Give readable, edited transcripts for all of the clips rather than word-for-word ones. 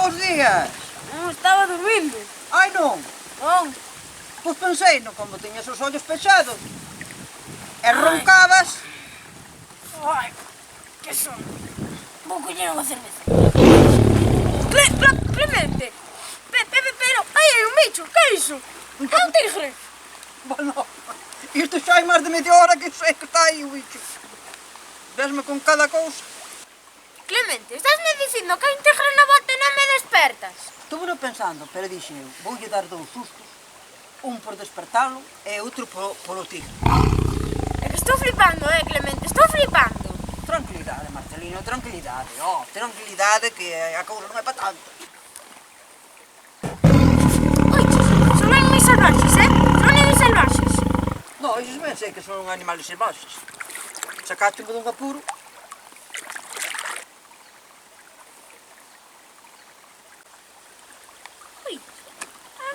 Bos días. Non estaba dormindo. Ai, non. Non. Pois pensei no como tiñas os ollos pechados. E roncabas. Ai, que son. Vou coller unha cerveza. Clemente. Pero, hai un bicho, que é iso? É un tigre. Bueno, isto xa hai máis de media hora que sei que está aí o bicho. Vesme con cada cousa. Clemente, estásme dicindo que hai un tigre na bota e non me despertas? Estuve pensando, pero dixe eu, voulle dar dous sustos. Un por despertalo e outro polo tigre. É que estou flipando, Clemente, estou flipando. Tranquilidade, Marcelino, tranquilidade. Tranquilidade que a cousa non é para tanto. Oiches, son animais salvaxes, Son animais salvaxes. Non, isos ben sei que son animales selvaxes. Sacáchome dun apuro. Ui,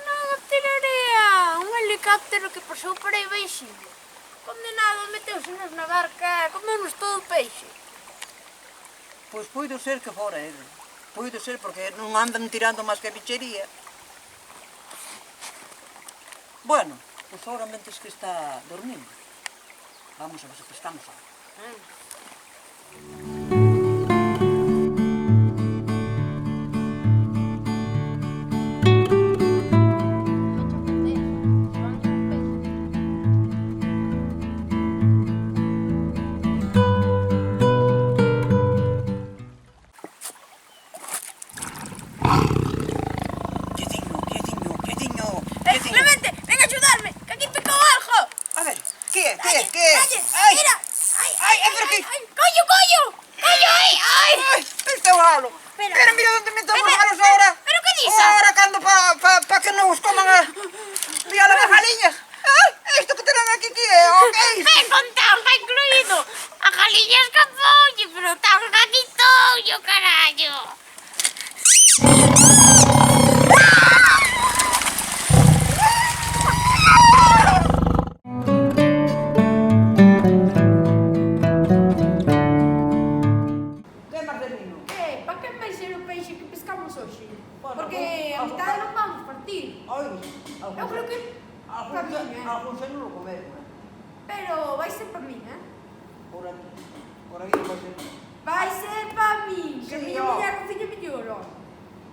non, tiraría un helicóptero que pasou por aí baixinho. Condenado meteuse-nos na barca, comemos todo o peixe. Pois poido ser que fora ele. Poido ser porque non andan tirando máis que a bichería. Bueno, pois ahora mentes que está dormindo. Vamos a ver se pescamos algo. Quediño. Clemente, ven a ayudarme, que aquí picou algo. A ver, que é? Calle, Ai, mira. ai, é por aquí. Collo, ai. Este é o halo. Espera. Pero mira onde metemos os halos ahora. Pero que dis? Ahora cando pa que non os coman a... Mira as galiñas. Ai, isto que tenen aquí que é, o que é isto? Ven con tanga incluído. A galiña escapoulle, pero tanga quitoulle, carallo. Que Marcelino? Para que vai ser o peixe que pescamos hoxe? Bueno, Porque a mitad non vamos partir. Ai, Eu creo que para min, algún xe non lo comeron, Pero vai ser para min, Por aquí vai ser. Vai ser para min, que Sí, a miña ó. muller cociña mellor, ó.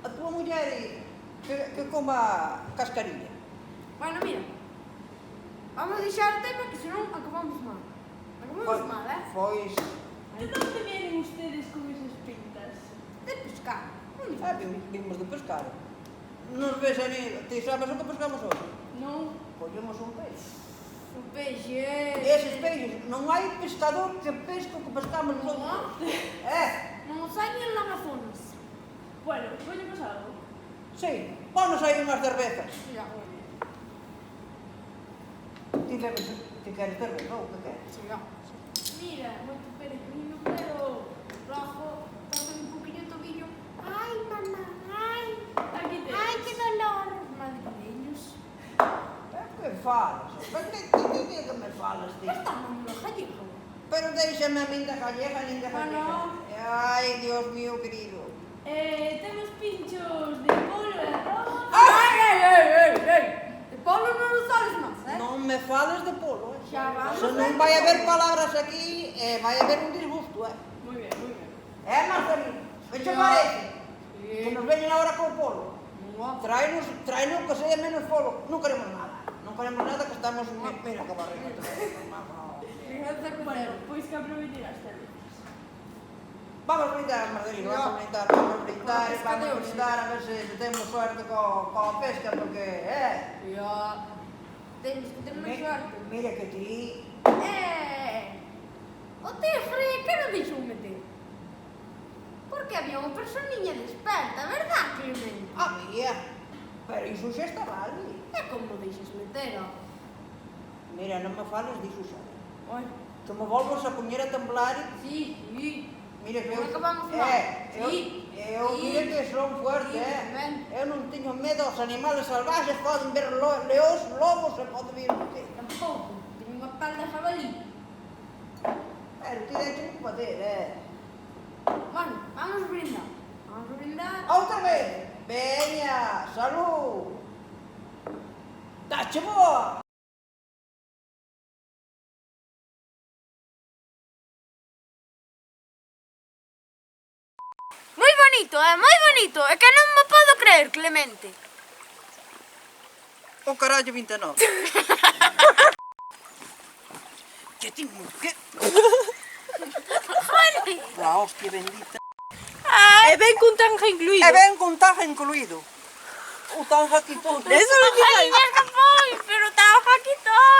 A tua muller que coma cascarilla. Bueno, mira. Vamos deixar o tema que senón acabamos mal. Acabamos mal, Pois, ¿De dónde vienen ustedes con esas pintas? De pescar. vimos de pescar. Nos ves ali, ti sabes o que pescamos hoxe? No. Collemos un peixe. O peixe Eses peixes, non hai pescador que pesca o que pescamos nosotros. Non sai en la Amazonas. Bueno, ponemos algo. Sí, ponos aí unhas cervezas. Mira, Ti queres cerveza ou que queres? Mira, moito peregrino, pero rojo, pasa un poquinho de tobillo. Ai, mamá, ai. Aquí te Ai, que dolor. Madrileños. Que falas? Que me falas, ti? Está mamá gallego. Pero déixame a min da gallega, nin da gallega. Bueno. Ai, Dios mío querido. Tenemos pinchos de polo e arroz. Ai. De polo non o sabes máis, Non me fales de polo, Xa vamos Se non ver. vai haber palabras aquí, vai haber un disgusto, Muy bien, muy bien. Marcelino? Que che Ya. parece? Que Sí. nos veñen ahora co polo. No. Traenos que sea menos polo. Non queremos nada. Non queremos nada que estamos... Mira que barriga. Bueno, pues que aprovechen las cervezas. Vamos a brindar, Marcelino, Ya. vamos a brindar, vamos a brindar a ver se temos suerte coa pesca, porque, Ya. Temos que ter máis suerte. Mira que ti... O tigre, que non deixou meter? Porque había unha personiña desperta, verdad, Clemente? Había, pero iso xa estaba ali. É como deixas meter, ó. Mira, non me fales diso xa. Bueno, Que me volvos a poñer a temblar. sí. Mira que Non acabamos mal. eu mira que son fuerte, ben. Eu non teño medo aos animales salvajes, poden ver leóns, lobos e poden vir usted. Tampouco. Teño unha pal de jabalí. Pero ti deixa que poder, Bueno, vamos a brindar. Vamos a brindar. Outra vez. Veña, salud. Tache boa. Moi bonito, moi bonito. É que non me podo creer, Clemente. O carallo 29. Que tingo, que... La hostia bendita. E ven cun tanga incluído. E ven con taja incluído. O tanja aquí todo. Eso lo que Ay, ya que foi, pero estaba aquí todo.